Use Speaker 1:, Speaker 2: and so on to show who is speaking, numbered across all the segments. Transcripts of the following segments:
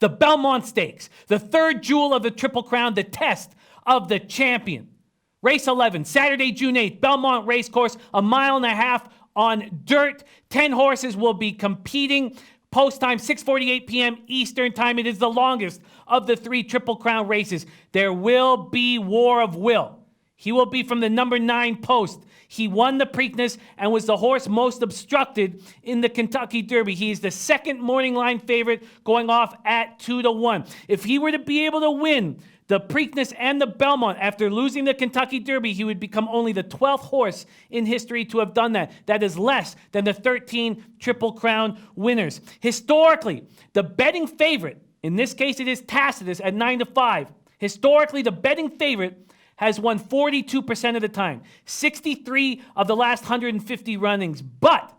Speaker 1: the Belmont Stakes, the third jewel of the Triple Crown, the test of the champion. Race 11, Saturday, June 8th, Belmont Racecourse, 1.5 miles on dirt. 10 horses will be competing. Post time, 6:48 p.m. Eastern time. It is the longest of the 3 Triple Crown races. There will be War of Will. He will be from the number 9 post. He won the Preakness and was the horse most obstructed in the Kentucky Derby. He is the second morning line favorite, going off at 2-1. If he were to be able to win the Preakness and the Belmont after losing the Kentucky Derby, he would become only the 12th horse in history to have done that. That is less than the 13 Triple Crown winners. Historically, the betting favorite, in this case it is Tacitus at 9-5. Historically, the betting favorite has won 42% of the time, 63 of the last 150 runnings, but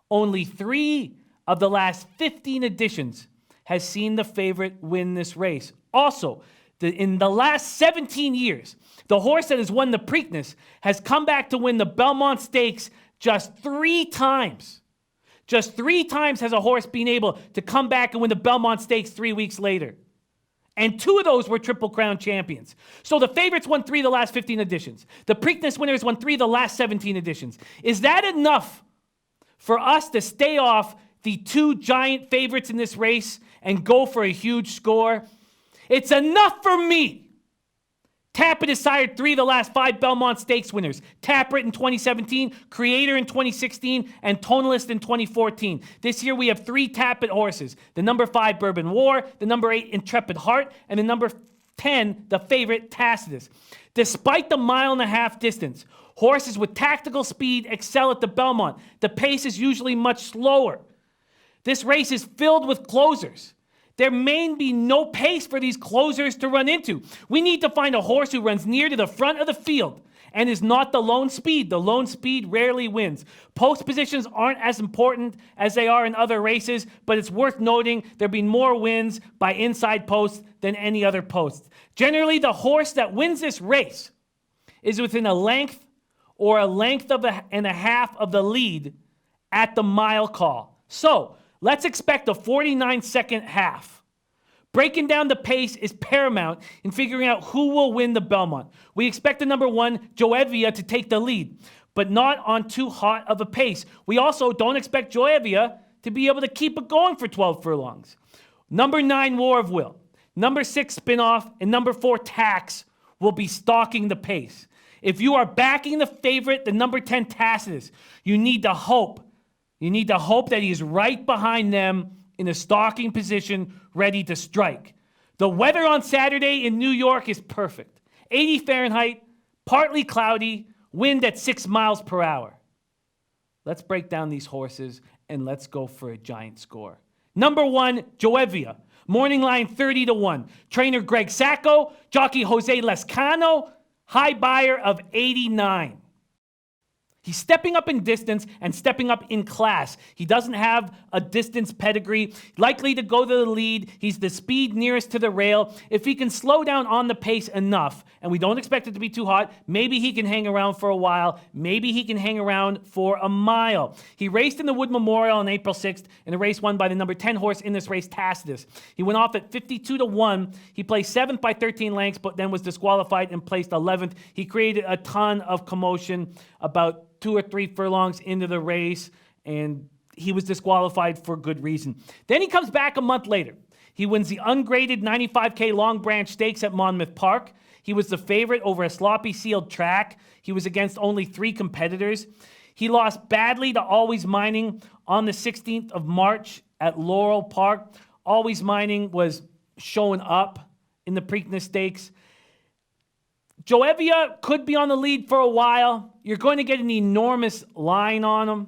Speaker 1: only 3 of the last 15 editions has seen the favorite win this race. Also, in the last 17 years, the horse that has won the Preakness has come back to win the Belmont Stakes just 3 times. Just 3 times has a horse been able to come back and win the Belmont Stakes 3 weeks later. And 2 of those were Triple Crown champions. So the favorites won 3 of the last 15 editions. The Preakness winners won 3 of the last 17 editions. Is that enough for us to stay off the 2 giant favorites in this race and go for a huge score? It's enough for me. Tappet has sired 3 of the last 5 Belmont Stakes winners. Tappet in 2017, Creator in 2016, and Tonalist in 2014. This year we have 3 Tappet horses. The number 5 Bourbon War, the number 8 Intrepid Heart, and the number 10, the favorite Tacitus. Despite the 1.5 mile distance, horses with tactical speed excel at the Belmont. The pace is usually much slower. This race is filled with closers. There may be no pace for these closers to run into. We need to find a horse who runs near to the front of the field and is not the lone speed. The lone speed rarely wins. Post positions aren't as important as they are in other races, but it's worth noting there have been more wins by inside posts than any other posts. Generally, the horse that wins this race is within a length or a length and a half of the lead at the mile call. So, let's expect a 49-second half. Breaking down the pace is paramount in figuring out who will win the Belmont. We expect the number 1, Joevia, to take the lead, but not on too hot of a pace. We also don't expect Joevia to be able to keep it going for 12 furlongs. Number 9, War of Will. Number 6, Spinoff, and number 4, Tax will be stalking the pace. If you are backing the favorite, the number 10, Tacitus, you need to hope that he is right behind them in a stalking position, ready to strike. The weather on Saturday in New York is perfect. 80 Fahrenheit, partly cloudy, wind at 6 miles per hour. Let's break down these horses and let's go for a giant score. Number 1, Joevia. Morning line 30-1. Trainer Greg Sacco, jockey Jose Lescano, high buyer of 89. He's stepping up in distance and stepping up in class. He doesn't have a distance pedigree. Likely to go to the lead. He's the speed nearest to the rail. If he can slow down on the pace enough, and we don't expect it to be too hot, maybe he can hang around for a while. Maybe he can hang around for a mile. He raced in the Wood Memorial on April 6th in a race won by the number 10 horse in this race, Tacitus. He went off at 52-1. He placed 7th by 13 lengths, but then was disqualified and placed 11th. He created a ton of commotion about 2 or 3 furlongs into the race, and he was disqualified for good reason. Then he comes back a month later. He wins the ungraded 95K Long Branch Stakes at Monmouth Park. He was the favorite over a sloppy sealed track. He was against only 3 competitors. He lost badly to Always Mining on the 16th of March at Laurel Park. Always Mining was showing up in the Preakness Stakes. Joevia could be on the lead for a while. You're going to get an enormous line on him.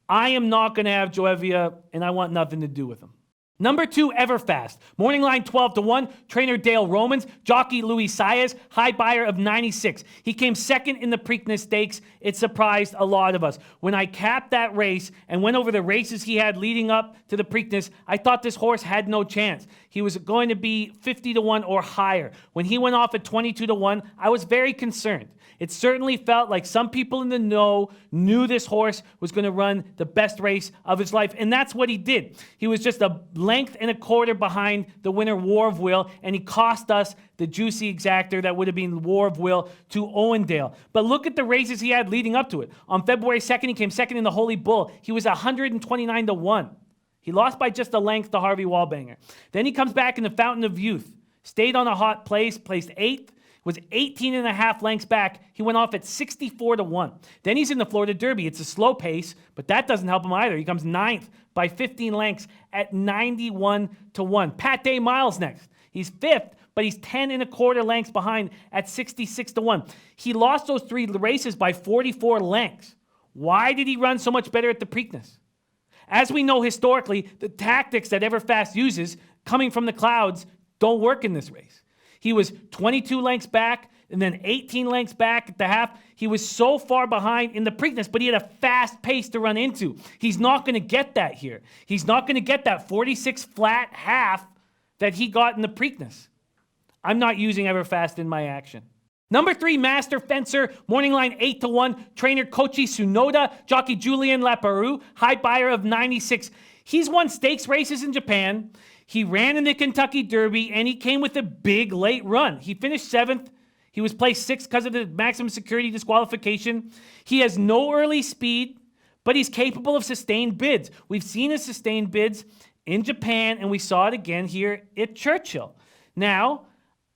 Speaker 1: I am not going to have Joevia, and I want nothing to do with him. Number 2, Everfast. Morning line 12-1. Trainer Dale Romans. Jockey Luis Saez. High buyer of 96. He came second in the Preakness Stakes. It surprised a lot of us. When I capped that race and went over the races he had leading up to the Preakness, I thought this horse had no chance. He was going to be 50-1 or higher. When he went off at 22-1, I was very concerned. It certainly felt like some people in the know knew this horse was going to run the best race of his life, and that's what he did. He was just a length length and a quarter behind the winner, War of Will, and he cost us the juicy exactor that would have been War of Will to Owendale. But look at the races he had leading up to it. On February 2nd, he came second in the Holy Bull. He was 129 to 1. He lost by just a length to Harvey Wallbanger. Then he comes back in the Fountain of Youth, stayed on a hot place, placed 8th, was 18 and a half lengths back. He went off at 64 to 1. Then he's in the Florida Derby. It's a slow pace, but that doesn't help him either. He comes 9th by 15 lengths at 91 to 1. Pat Day Miles next. He's 5th, but he's 10 and a quarter lengths behind at 66 to 1. He lost those 3 races by 44 lengths. Why did he run so much better at the Preakness? As we know historically, the tactics that Everfast uses coming from the clouds don't work in this race. He was 22 lengths back and then 18 lengths back at the half. He was so far behind in the Preakness, but he had a fast pace to run into. He's not going to get that here. He's not going to get that 46 flat half that he got in the Preakness. I'm not using Everfast in my action. Number 3, Master Fencer, morning line 8 to 1, trainer Koichi Tsunoda, jockey Julien Leparoux, high buyer of 96. He's won stakes races in Japan. He ran in the Kentucky Derby, and he came with a big late run. He finished 7th. He was placed 6th because of the maximum security disqualification. He has no early speed, but he's capable of sustained bids. We've seen his sustained bids in Japan, and we saw it again here at Churchill. Now,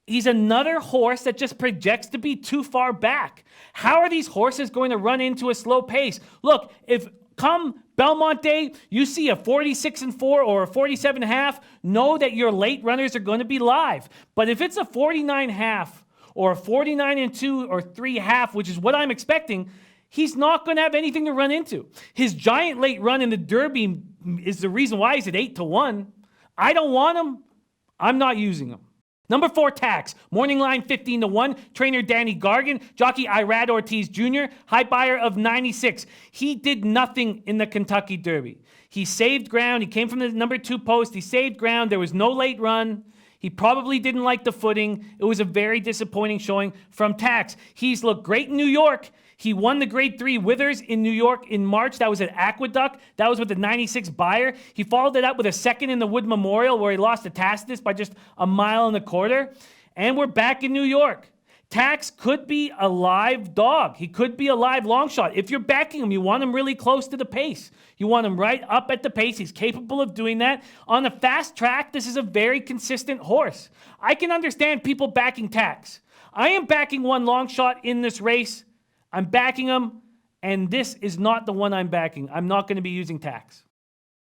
Speaker 1: he's another horse that just projects to be too far back. How are these horses going to run into a slow pace? Look, if come Belmont Day, you see a 46-4 or a 47.5, know that your late runners are going to be live. But if it's a 49.5 or a 49-2 or 3.5, which is what I'm expecting, he's not going to have anything to run into. His giant late run in the Derby is the reason why he's at 8 to 1. I don't want him. I'm not using him. Number 4, Tax. Morning line 15 to 1. Trainer Danny Gargan. Jockey Irad Ortiz Jr. High buyer of 96. He did nothing in the Kentucky Derby. He saved ground. He came from the number 2 post. He saved ground. There was no late run. He probably didn't like the footing. It was a very disappointing showing from Tax. He's looked great in New York. He won the Grade 3 Withers in New York in March. That was at Aqueduct. That was with the 96 buyer. He followed it up with a second in the Wood Memorial where he lost to Tacitus by just a mile and a quarter. And we're back in New York. Tax could be a live dog. He could be a live long shot. If you're backing him, you want him really close to the pace. You want him right up at the pace. He's capable of doing that. On a fast track, this is a very consistent horse. I can understand people backing Tax. I am backing one long shot in this race. I'm backing him, and this is not the one I'm backing. I'm not going to be using Tax.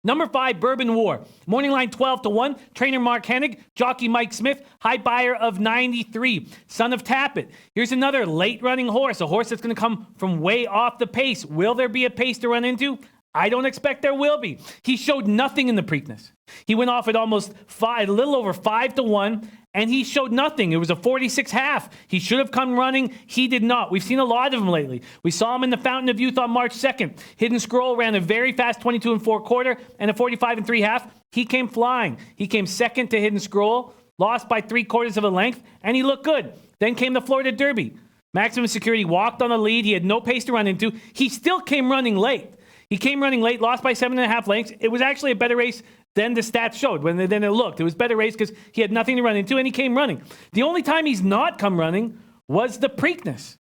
Speaker 1: Number 5, Bourbon War. Morning line 12 to 1. Trainer Mark Hennig. Jockey Mike Smith. High buyer of 93. Son of Tappet. Here's another late running horse. A horse that's going to come from way off the pace. Will there be a pace to run into? I don't expect there will be. He showed nothing in the Preakness. He went off at almost 5, a little over 5 to 1. And he showed nothing. It was a 46.5. He should have come running. He did not. We've seen a lot of him lately. We saw him in the Fountain of Youth on March 2nd. Hidden Scroll ran a very fast 22 and 4 quarter and a 45 and 3/2. He came flying. He came second to Hidden Scroll, lost by 3/4 of a length, and he looked good. Then came the Florida Derby. Maximum Security walked on the lead. He had no pace to run into. He still came running late. He came running late, lost by 7.5 lengths. It was actually a better race than the stats showed. Then it looked. It was a better race because he had nothing to run into, and he came running. The only time he's not come running was the Preakness.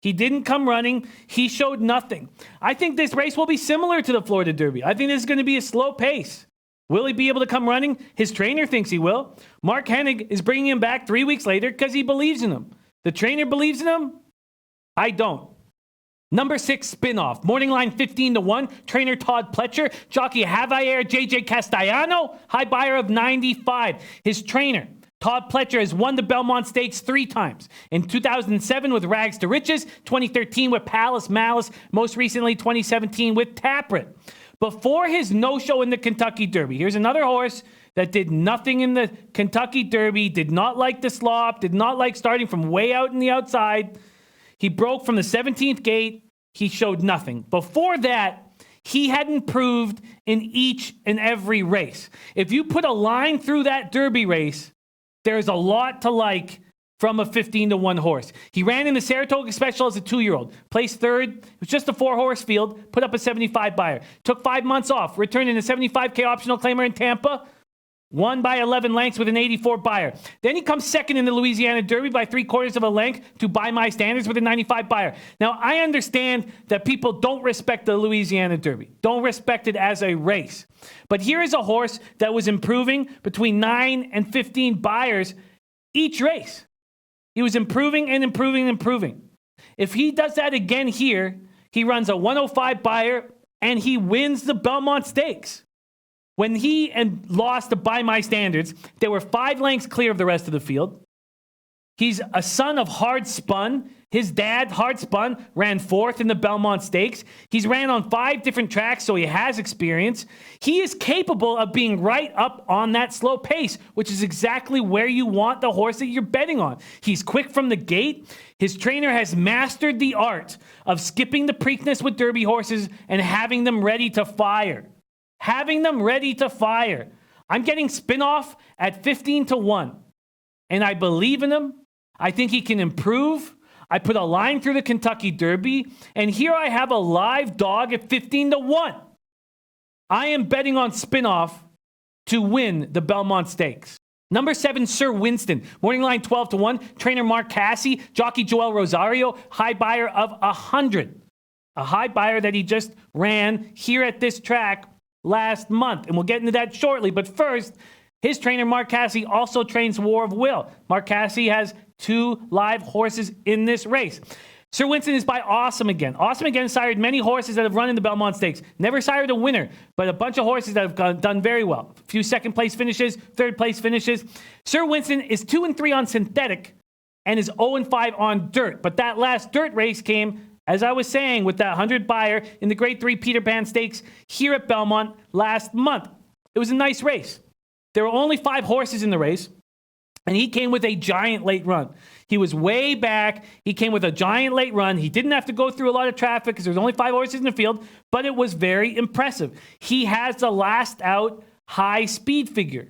Speaker 1: He didn't come running. He showed nothing. I think this race will be similar to the Florida Derby. I think this is going to be a slow pace. Will he be able to come running? His trainer thinks he will. Mark Hennig is bringing him back 3 weeks later because he believes in him. The trainer believes in him? I don't. Number 6, Spinoff. Morning line 15 to 1. Trainer Todd Pletcher. Jockey Javier J.J. Castellano. High buyer of 95. His trainer, Todd Pletcher, has won the Belmont Stakes 3 times. In 2007 with Rags to Riches. 2013 with Palace Malice. Most recently 2017 with Taprit. Before his no-show in the Kentucky Derby, here's another horse that did nothing in the Kentucky Derby. Did not like the slop. Did not like starting from way out in the outside. He broke from the 17th gate. He showed nothing. Before that, he had improved in each and every race. If you put a line through that Derby race, there's a lot to like from a 15 to 1 horse. He ran in the Saratoga Special as a 2-year-old. Placed 3rd. It was just a 4-horse field. Put up a 75 buyer. Took 5 months off. Returned in a 75K optional claimer in Tampa. Won by 11 lengths with an 84 buyer. Then he comes second in the Louisiana Derby by 3/4 of a length to By My Standards with a 95 buyer. Now, I understand that people don't respect the Louisiana Derby, don't respect it as a race. But here is a horse that was improving between 9 and 15 buyers each race. He was improving and improving and improving. If he does that again here, he runs a 105 buyer and he wins the Belmont Stakes. When he lost to By My Standards, they were 5 lengths clear of the rest of the field. He's a son of Hard Spun. His dad, Hard Spun, ran 4th in the Belmont Stakes. He's ran on 5 different tracks, so he has experience. He is capable of being right up on that slow pace, which is exactly where you want the horse that you're betting on. He's quick from the gate. His trainer has mastered the art of skipping the Preakness with Derby horses and having them ready to fire. Having them ready to fire. I'm getting Spinoff at 15-1. And I believe in him. I think he can improve. I put a line through the Kentucky Derby. And here I have a live dog at 15-1. I am betting on Spinoff to win the Belmont Stakes. Number 7, Sir Winston. Morning line 12-1. Trainer Mark Cassie. Jockey Joel Rosario. High buyer of 100. A high buyer that he just ran here at this track last month. And we'll get into that shortly. But first, his trainer, Mark Cassie, also trains War of Will. Mark Cassie has 2 live horses in this race. Sir Winston is by Awesome Again. Awesome Again sired many horses that have run in the Belmont Stakes. Never sired a winner, but a bunch of horses that have done very well. A few second-place finishes, third-place finishes. Sir Winston is 2-3 on synthetic and is 0-5 on dirt. But that last dirt race came, as I was saying, with that 100 buyer in the Grade 3 Peter Pan Stakes here at Belmont last month. It was a nice race. There were only 5 horses in the race, and he came with a giant late run. He was way back. He came with a giant late run. He didn't have to go through a lot of traffic because there was only 5 horses in the field, but it was very impressive. He has the last out high speed figure,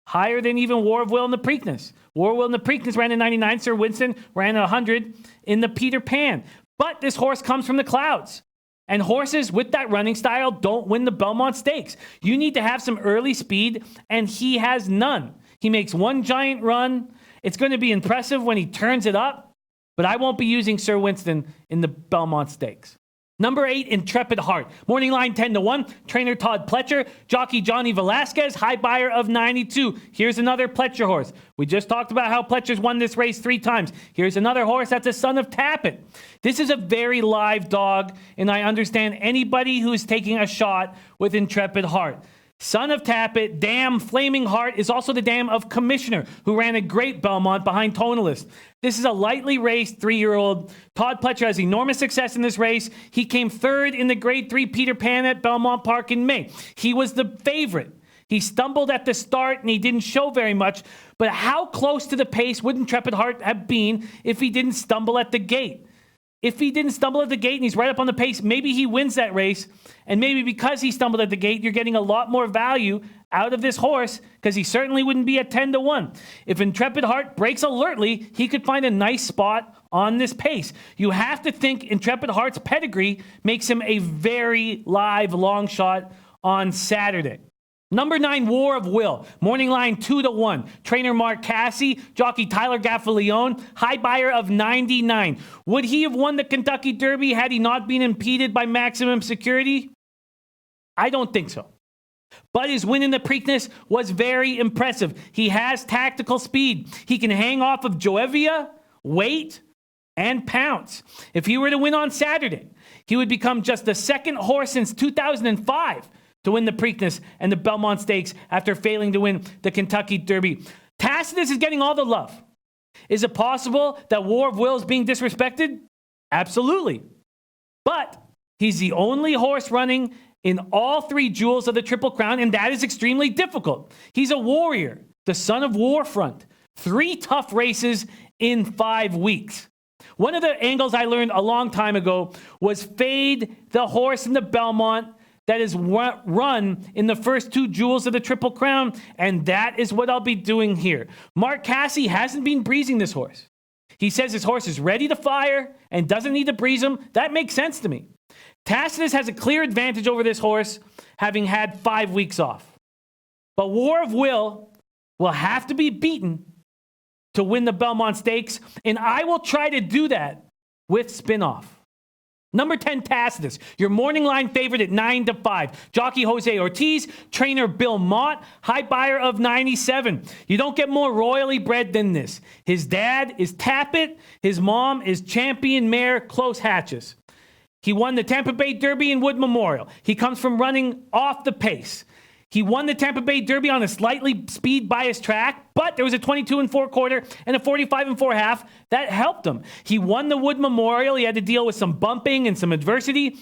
Speaker 1: higher than even War of Will and the Preakness. War of Will and the Preakness ran in 99. Sir Winston ran 100 in the Peter Pan. But this horse comes from the clouds. And horses with that running style don't win the Belmont Stakes. You need to have some early speed, and he has none. He makes 1 giant run. It's going to be impressive when he turns it up, but I won't be using Sir Winston in the Belmont Stakes. Number 8, Intrepid Heart. Morning line 10-1. Trainer Todd Pletcher. Jockey Johnny Velasquez. High buyer of 92. Here's another Pletcher horse. We just talked about how Pletcher's won this race 3 times. Here's another horse that's a son of Tappet. This is a very live dog, and I understand anybody who is taking a shot with Intrepid Heart. Son of Tappet, Dam Flaming Heart is also the dam of Commissioner, who ran a great Belmont behind Tonalist. This is a lightly raced 3-year-old. Todd Pletcher has enormous success in this race. He came 3rd in the Grade 3 Peter Pan at Belmont Park in May. He was the favorite. He stumbled at the start and he didn't show very much. But how close to the pace would Intrepid Heart have been if he didn't stumble at the gate? If he didn't stumble at the gate and he's right up on the pace, maybe he wins that race. And maybe because he stumbled at the gate, you're getting a lot more value out of this horse because he certainly wouldn't be at 10-1. If Intrepid Heart breaks alertly, he could find a nice spot on this pace. You have to think Intrepid Heart's pedigree makes him a very live long shot on Saturday. Number 9, War of Will. Morning line 2-1. Trainer Mark Cassie. Jockey Tyler Gaffalione. High buyer of 99. Would he have won the Kentucky Derby had he not been impeded by Maximum Security? I don't think so. But his win in the Preakness was very impressive. He has tactical speed. He can hang off of Joevia, wait, and pounce. If he were to win on Saturday, he would become just the 2nd horse since 2005 to win the Preakness and the Belmont Stakes after failing to win the Kentucky Derby. Tacitus is getting all the love. Is it possible that War of Will is being disrespected? Absolutely. But he's the only horse running in all 3 jewels of the Triple Crown, and that is extremely difficult. He's a warrior, the son of Warfront. 3 tough races in 5 weeks. One of the angles I learned a long time ago was fade the horse in the Belmont that is run in the first 2 jewels of the Triple Crown, and that is what I'll be doing here. Mark Cassie hasn't been breezing this horse. He says his horse is ready to fire and doesn't need to breeze him. That makes sense to me. Tacitus has a clear advantage over this horse, having had 5 weeks off. But War of Will have to be beaten to win the Belmont Stakes, and I will try to do that with spin-off. Number 10, Tacitus, your morning line favorite at 9-5. Jockey Jose Ortiz, trainer Bill Mott, high buyer of 97. You don't get more royally bred than this. His dad is Tappet. His mom is champion mare Close Hatches. He won the Tampa Bay Derby and Wood Memorial. He comes from running off the pace. He won the Tampa Bay Derby on a slightly speed-biased track, but there was a 22 4/4 and a 45 4/2 that helped him. He won the Wood Memorial. He had to deal with some bumping and some adversity.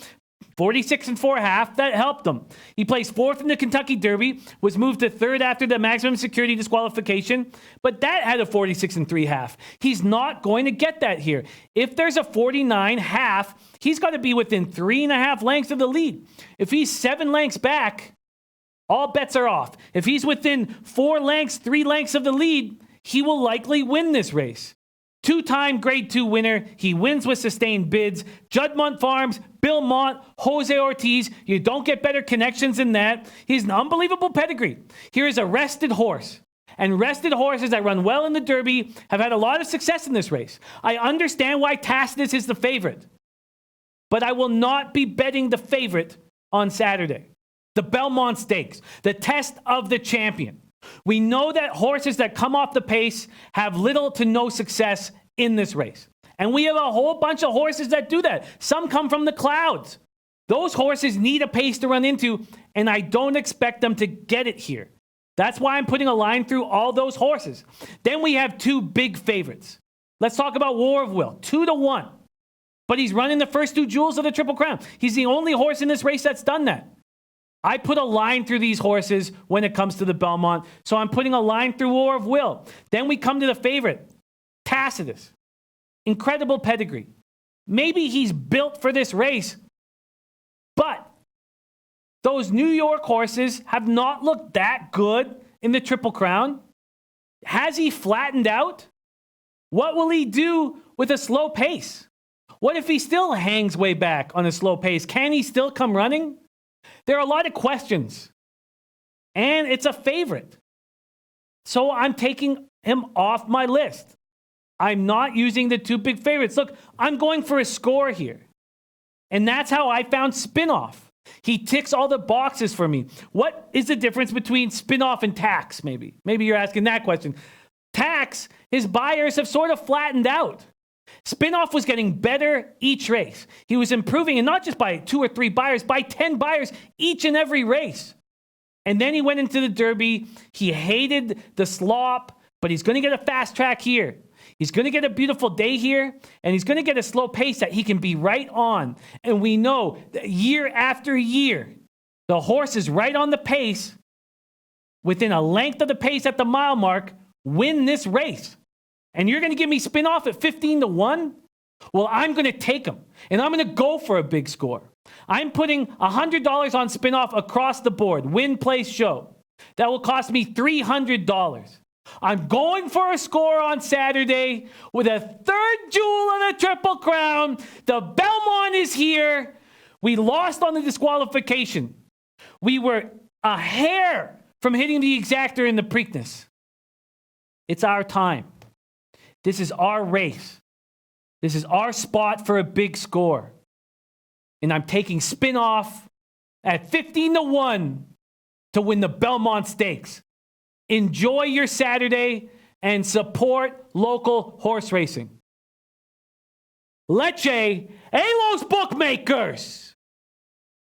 Speaker 1: 46 4/2 that helped him. He placed 4th in the Kentucky Derby, was moved to 3rd after the maximum security disqualification, but that had a 46 3/2. He's not going to get that here. If there's a 49 1/2, he's got to be within 3.5 lengths of the lead. If he's 7 lengths back, all bets are off. If he's within 4 lengths, 3 lengths of the lead, he will likely win this race. 2-time Grade 2 winner. He wins with sustained bids. Juddmonte Farms, Bill Mott, Jose Ortiz. You don't get better connections than that. He's an unbelievable pedigree. Here is a rested horse. And rested horses that run well in the Derby have had a lot of success in this race. I understand why Tacitus is the favorite. But I will not be betting the favorite on Saturday. The Belmont Stakes, the test of the champion. We know that horses that come off the pace have little to no success in this race. And we have a whole bunch of horses that do that. Some come from the clouds. Those horses need a pace to run into, and I don't expect them to get it here. That's why I'm putting a line through all those horses. Then we have 2 big favorites. Let's talk about War of Will, 2-1. But he's running the first 2 jewels of the Triple Crown. He's the only horse in this race that's done that. I put a line through these horses when it comes to the Belmont, so I'm putting a line through War of Will. Then we come to the favorite, Tacitus. Incredible pedigree. Maybe he's built for this race, but those New York horses have not looked that good in the Triple Crown. Has he flattened out? What will he do with a slow pace? What if he still hangs way back on a slow pace? Can he still come running? There are a lot of questions, and it's a favorite. So I'm taking him off my list. I'm not using the 2 big favorites. Look, I'm going for a score here, and that's how I found Spinoff. He ticks all the boxes for me. What is the difference between Spinoff and Tax, maybe? Maybe you're asking that question. Tax, his buyers have sort of flattened out. Spinoff was getting better each race. He was improving, and not just by 2 or 3 buyers, by 10 buyers each and every race. And then he went into the Derby. He hated the slop, but he's going to get a fast track here. He's going to get a beautiful day here, and he's going to get a slow pace that he can be right on. And we know that year after year, the horse is right on the pace, within a length of the pace at the mile mark, win this race. And you're going to give me Spinoff at 15-1? Well, I'm going to take him, and I'm going to go for a big score. I'm putting $100 on Spinoff across the board, win, place, show. That will cost me $300. I'm going for a score on Saturday with a 3rd jewel of the Triple Crown. The Belmont is here. We lost on the disqualification. We were a hair from hitting the exactor in the Preakness. It's our time. This is our race. This is our spot for a big score. And I'm taking Spinoff at 15-1 to win the Belmont Stakes. Enjoy your Saturday and support local horse racing. Pletcher, a los bookmakers!